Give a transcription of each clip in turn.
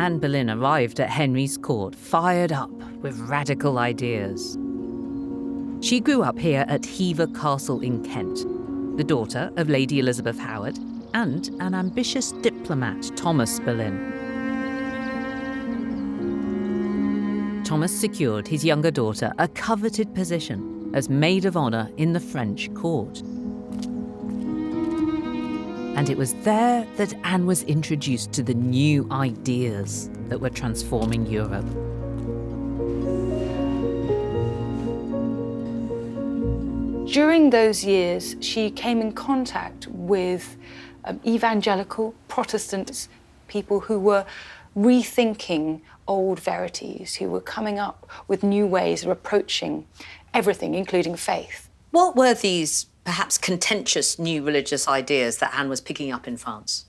Anne Boleyn arrived at Henry's court fired up with radical ideas. She grew up here at Hever Castle in Kent, the daughter of Lady Elizabeth Howard and an ambitious diplomat, Thomas Boleyn. Thomas secured his younger daughter a coveted position as maid of honour in the French court. And it was there that Anne was introduced to the new ideas that were transforming Europe. During those years, she came in contact with evangelical Protestants, people who were rethinking old verities, who were coming up with new ways of approaching everything, including faith. What were these perhaps contentious new religious ideas that Anne was picking up in France?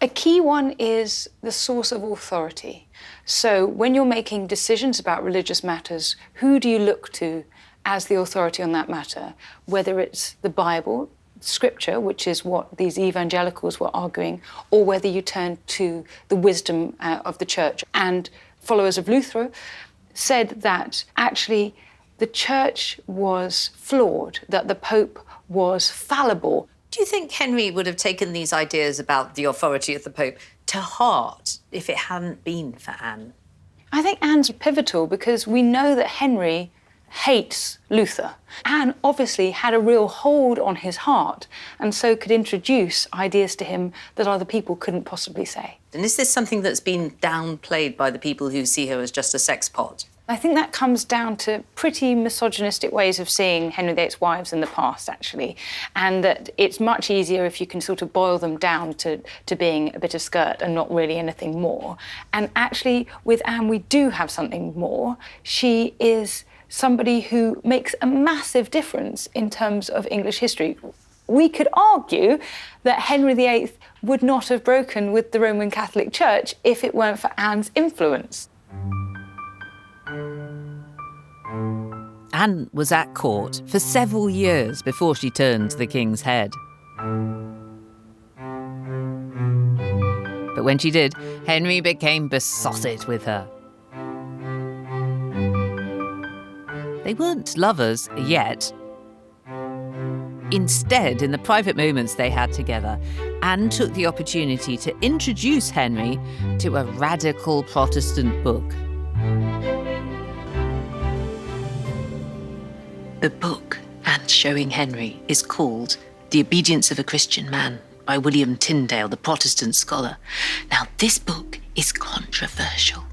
A key one is the source of authority. So when you're making decisions about religious matters, who do you look to as the authority on that matter? Whether it's the Bible, Scripture, which is what these evangelicals were arguing, or whether you turn to the wisdom of the church. And followers of Luther said that actually the church was flawed, that the Pope was fallible. Do you think Henry would have taken these ideas about the authority of the Pope to heart if it hadn't been for Anne? I think Anne's pivotal because we know that Henry hates Luther. Anne obviously had a real hold on his heart and so could introduce ideas to him that other people couldn't possibly say. And is this something that's been downplayed by the people who see her as just a sex pot? I think that comes down to pretty misogynistic ways of seeing Henry VIII's wives in the past, actually, and that it's much easier if you can sort of boil them down to being a bit of skirt and not really anything more. And actually, with Anne, we do have something more. She is somebody who makes a massive difference in terms of English history. We could argue that Henry VIII would not have broken with the Roman Catholic Church if it weren't for Anne's influence. Anne was at court for several years before she turned the king's head. But when she did, Henry became besotted with her. They weren't lovers yet. Instead, in the private moments they had together, Anne took the opportunity to introduce Henry to a radical Protestant book. The book Anne's showing Henry is called The Obedience of a Christian Man by William Tyndale, the Protestant scholar. Now, this book is controversial.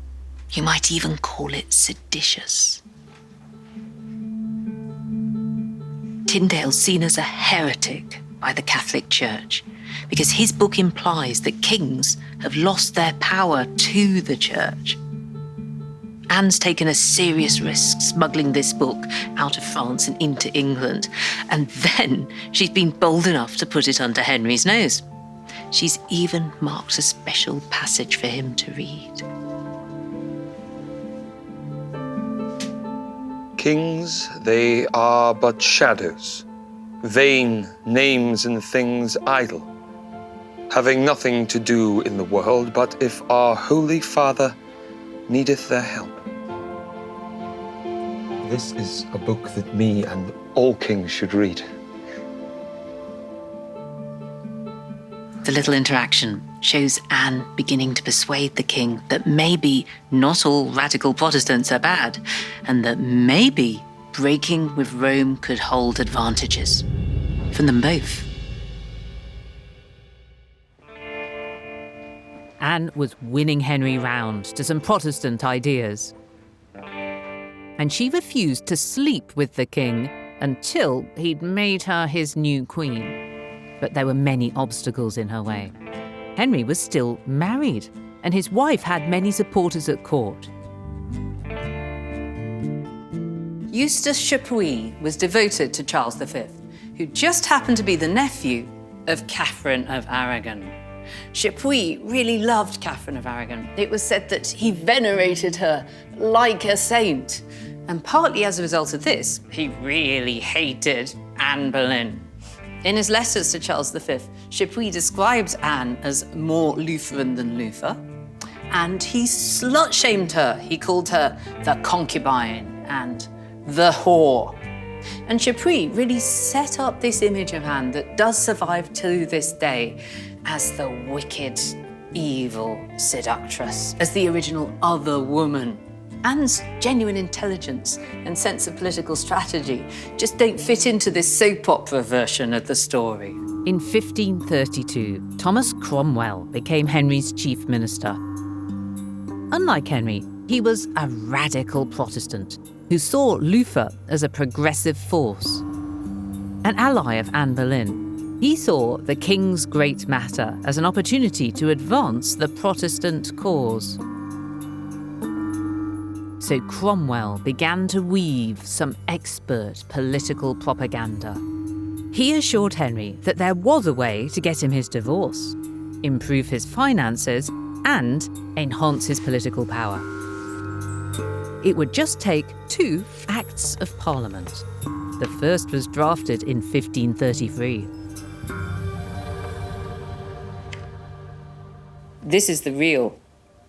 You might even call it seditious. Tyndale's seen as a heretic by the Catholic Church because his book implies that kings have lost their power to the Church. Anne's taken a serious risk smuggling this book out of France and into England, and then she's been bold enough to put it under Henry's nose. She's even marked a special passage for him to read. Kings, they are but shadows, vain names and things idle, having nothing to do in the world, but if our Holy Father needeth their help. This is a book that me and all kings should read. The little interaction shows Anne beginning to persuade the king that maybe not all radical Protestants are bad, and that maybe breaking with Rome could hold advantages from them both. Anne was winning Henry round to some Protestant ideas. And she refused to sleep with the king until he'd made her his new queen. But there were many obstacles in her way. Henry was still married, and his wife had many supporters at court. Eustace Chapuis was devoted to Charles V, who just happened to be the nephew of Catherine of Aragon. Chapuis really loved Catherine of Aragon. It was said that he venerated her like a saint. And partly as a result of this, he really hated Anne Boleyn. In his letters to Charles V, Chapuis describes Anne as more Lutheran than Luther, and he slut-shamed her. He called her the concubine and the whore. And Chapuis really set up this image of Anne that does survive to this day as the wicked, evil seductress, as the original other woman. Anne's genuine intelligence and sense of political strategy just don't fit into this soap opera version of the story. In 1532, Thomas Cromwell became Henry's chief minister. Unlike Henry, he was a radical Protestant who saw Luther as a progressive force. An ally of Anne Boleyn, he saw the King's Great Matter as an opportunity to advance the Protestant cause. So Cromwell began to weave some expert political propaganda. He assured Henry that there was a way to get him his divorce, improve his finances, and enhance his political power. It would just take 2 Acts of Parliament. The first was drafted in 1533. This is the real,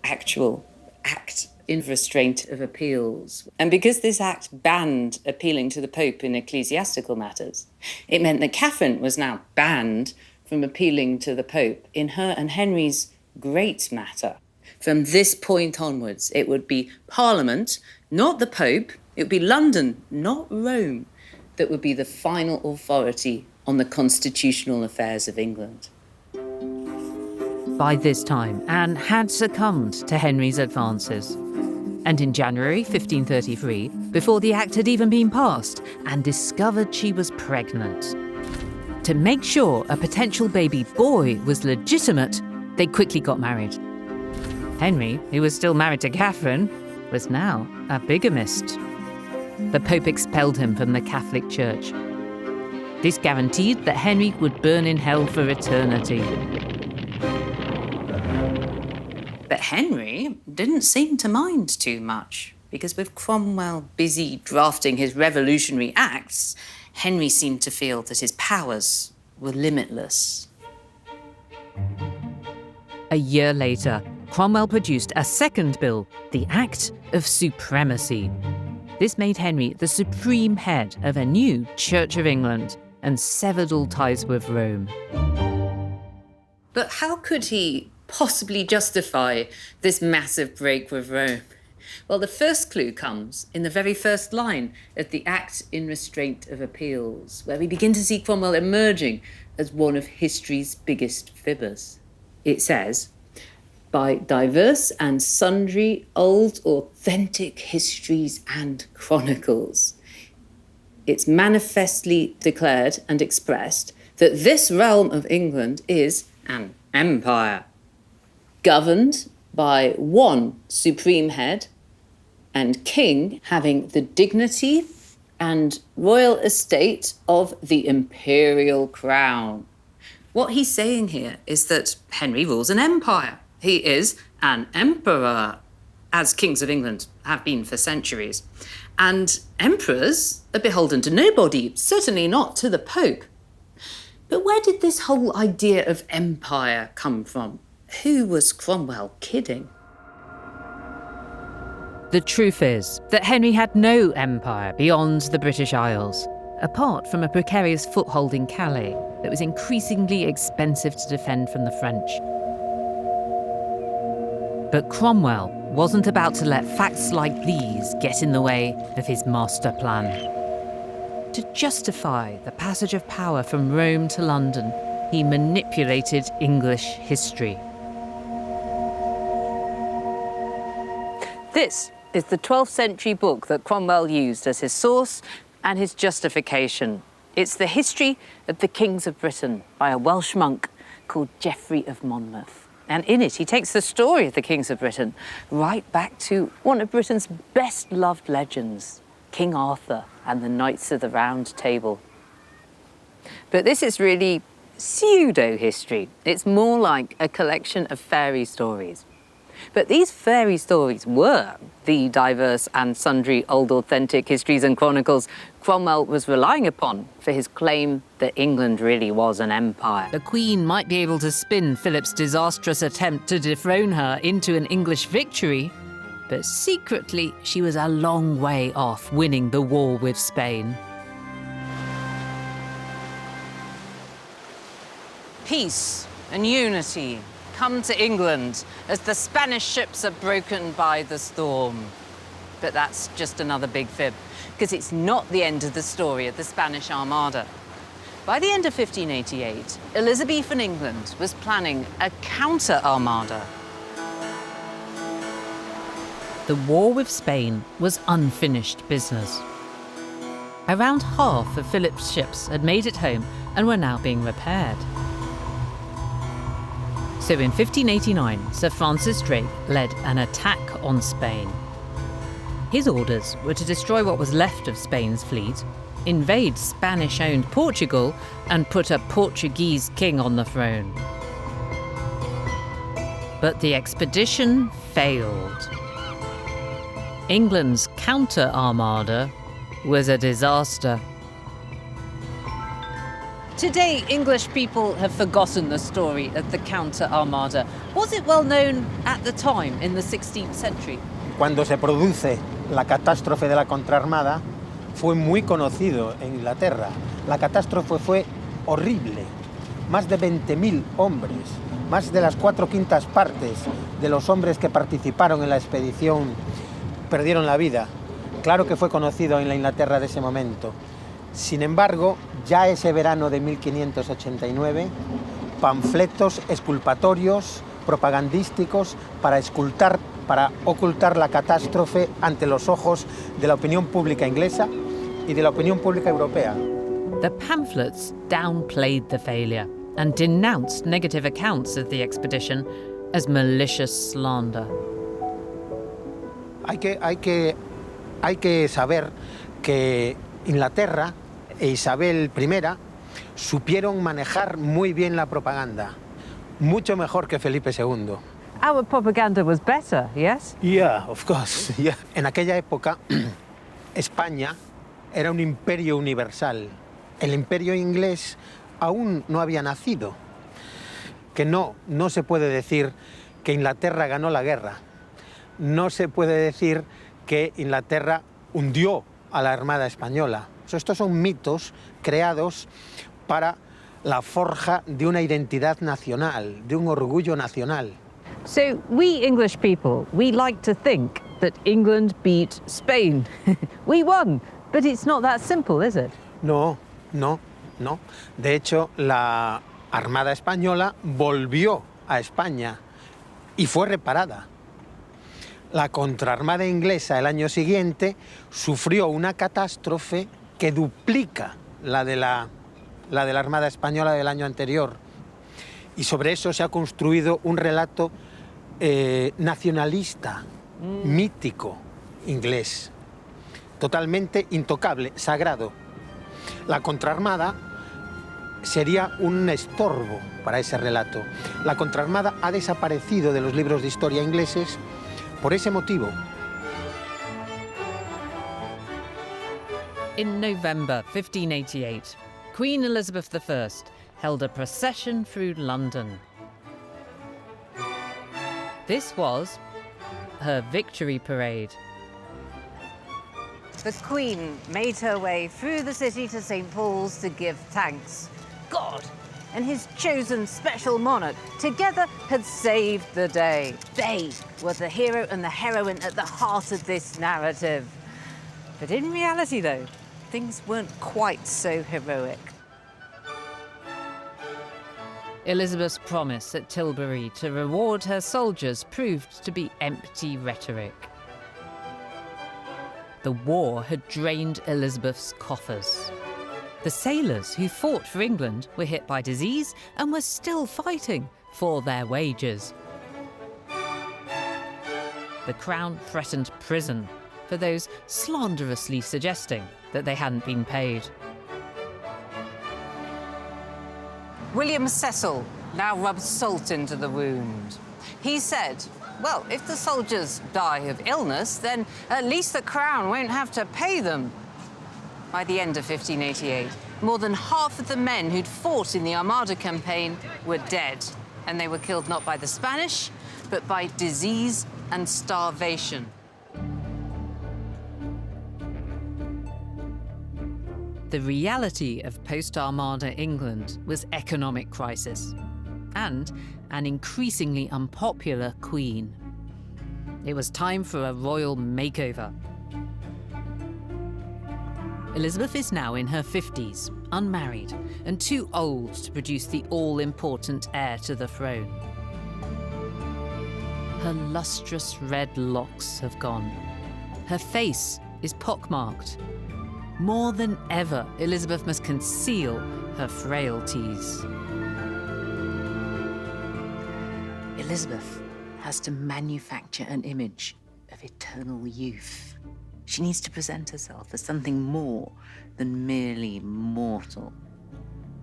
actual act in restraint of appeals. And because this act banned appealing to the Pope in ecclesiastical matters, it meant that Catherine was now banned from appealing to the Pope in her and Henry's great matter. From this point onwards, it would be Parliament, not the Pope, it would be London, not Rome, that would be the final authority on the constitutional affairs of England. By this time, Anne had succumbed to Henry's advances. And in January 1533, before the act had even been passed, Anne discovered she was pregnant. To make sure a potential baby boy was legitimate, they quickly got married. Henry, who was still married to Catherine, was now a bigamist. The Pope expelled him from the Catholic Church. This guaranteed that Henry would burn in hell for eternity. But Henry didn't seem to mind too much, because with Cromwell busy drafting his revolutionary acts, Henry seemed to feel that his powers were limitless. A year later, Cromwell produced a second bill, the Act of Supremacy. This made Henry the supreme head of a new Church of England and severed all ties with Rome. But how could he possibly justify this massive break with Rome? Well, the first clue comes in the very first line of the Act in Restraint of Appeals, where we begin to see Cromwell emerging as one of history's biggest fibbers. It says, "By diverse and sundry old authentic histories and chronicles, it's manifestly declared and expressed that this realm of England is an empire, governed by one supreme head and king having the dignity and royal estate of the imperial crown." What he's saying here is that Henry rules an empire. He is an emperor, as kings of England have been for centuries. And emperors are beholden to nobody, certainly not to the Pope. But where did this whole idea of empire come from? Who was Cromwell kidding? The truth is that Henry had no empire beyond the British Isles, apart from a precarious foothold in Calais that was increasingly expensive to defend from the French. But Cromwell wasn't about to let facts like these get in the way of his master plan. To justify the passage of power from Rome to London, he manipulated English history. This is the 12th century book that Cromwell used as his source and his justification. It's the history of the kings of Britain by a Welsh monk called Geoffrey of Monmouth. And in it, he takes the story of the kings of Britain right back to one of Britain's best-loved legends, King Arthur and the Knights of the Round Table. But this is really pseudo-history. It's more like a collection of fairy stories. But these fairy stories were the diverse and sundry old authentic histories and chronicles Cromwell was relying upon for his claim that England really was an empire. The Queen might be able to spin Philip's disastrous attempt to dethrone her into an English victory, but secretly she was a long way off winning the war with Spain. Peace and unity come to England as the Spanish ships are broken by the storm. But that's just another big fib, because it's not the end of the story of the Spanish Armada. By the end of 1588, Elizabethan England was planning a counter-Armada. The war with Spain was unfinished business. Around half of Philip's ships had made it home and were now being repaired. So in 1589, Sir Francis Drake led an attack on Spain. His orders were to destroy what was left of Spain's fleet, invade Spanish-owned Portugal, and put a Portuguese king on the throne. But the expedition failed. England's counter-Armada was a disaster. Today, English people have forgotten the story of the counter-Armada. Was it well known at the time, in the 16th century? Cuando se produce la catástrofe de la Contra-Armada, fue muy conocido en Inglaterra. La catástrofe fue horrible. Más de 20.000 hombres, más de las 4/5 partes de los hombres que participaron en la expedición perdieron la vida. Claro que fue conocido en la Inglaterra de ese momento. Sin embargo, ya ese verano de 1589, panfletos exculpatorios, propagandísticos, para ocultar la catástrofe ante los ojos de la opinión pública inglesa y de la opinión pública europea. The pamphlets downplayed the failure and denounced negative accounts of the expedition as malicious slander. Hay que saber que Inglaterra e Isabel I supieron manejar muy bien la propaganda, mucho mejor que Felipe II. Our propaganda was better, yes? Yeah, of course. Yeah. En aquella época, España era un imperio universal. El imperio inglés aún no había nacido. Que no se puede decir que Inglaterra ganó la guerra. No se puede decir que Inglaterra hundió a la Armada Española. Estos son mitos creados para la forja de una identidad nacional, de un orgullo nacional. So we English people, we like to think that England beat Spain. We won, but it's not that simple, is it? No. De hecho, la Armada Española volvió a España y fue reparada. La contraarmada inglesa el año siguiente sufrió una catástrofe que duplica la de la Armada Española del año anterior. Y sobre eso se ha construido un relato nacionalista, mítico, inglés, totalmente intocable, sagrado. La contraarmada sería un estorbo para ese relato. La contraarmada ha desaparecido de los libros de historia ingleses por ese motivo. In November 1588, Queen Elizabeth I held a procession through London. This was her victory parade. The Queen made her way through the city to St. Paul's to give thanks. God and his chosen special monarch together had saved the day. They were the hero and the heroine at the heart of this narrative. But in reality, though, things weren't quite so heroic. Elizabeth's promise at Tilbury to reward her soldiers proved to be empty rhetoric. The war had drained Elizabeth's coffers. The sailors who fought for England were hit by disease and were still fighting for their wages. The Crown threatened prison for those slanderously suggesting that they hadn't been paid. William Cecil now rubbed salt into the wound. He said, well, if the soldiers die of illness, then at least the crown won't have to pay them. By the end of 1588, more than half of the men who'd fought in the Armada campaign were dead, and they were killed not by the Spanish, but by disease and starvation. The reality of post-Armada England was economic crisis and an increasingly unpopular queen. It was time for a royal makeover. Elizabeth is now in her 50s, unmarried, and too old to produce the all-important heir to the throne. Her lustrous red locks have gone. Her face is pockmarked. More than ever, Elizabeth must conceal her frailties. Elizabeth has to manufacture an image of eternal youth. She needs to present herself as something more than merely mortal.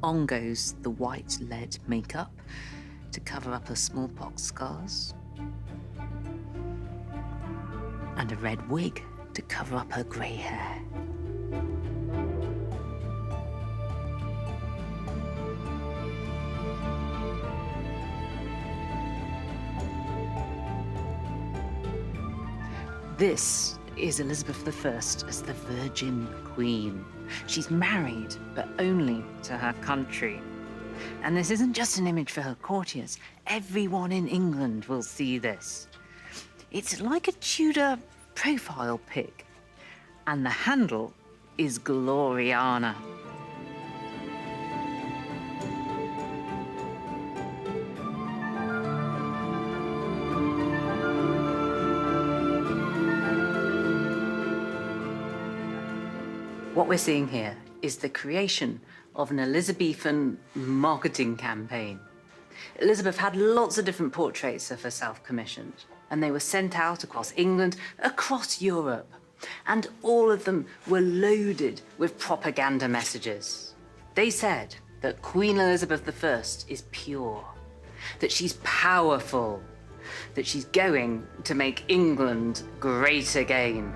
On goes the white lead makeup to cover up her smallpox scars, and a red wig to cover up her grey hair. This is Elizabeth I as the Virgin Queen. She's married, but only to her country. And this isn't just an image for her courtiers. Everyone in England will see this. It's like a Tudor profile pic. And the handle is Gloriana. What we're seeing here is the creation of an Elizabethan marketing campaign. Elizabeth had lots of different portraits of herself commissioned, and they were sent out across England, across Europe, and all of them were loaded with propaganda messages. They said that Queen Elizabeth I is pure, that she's powerful, that she's going to make England great again.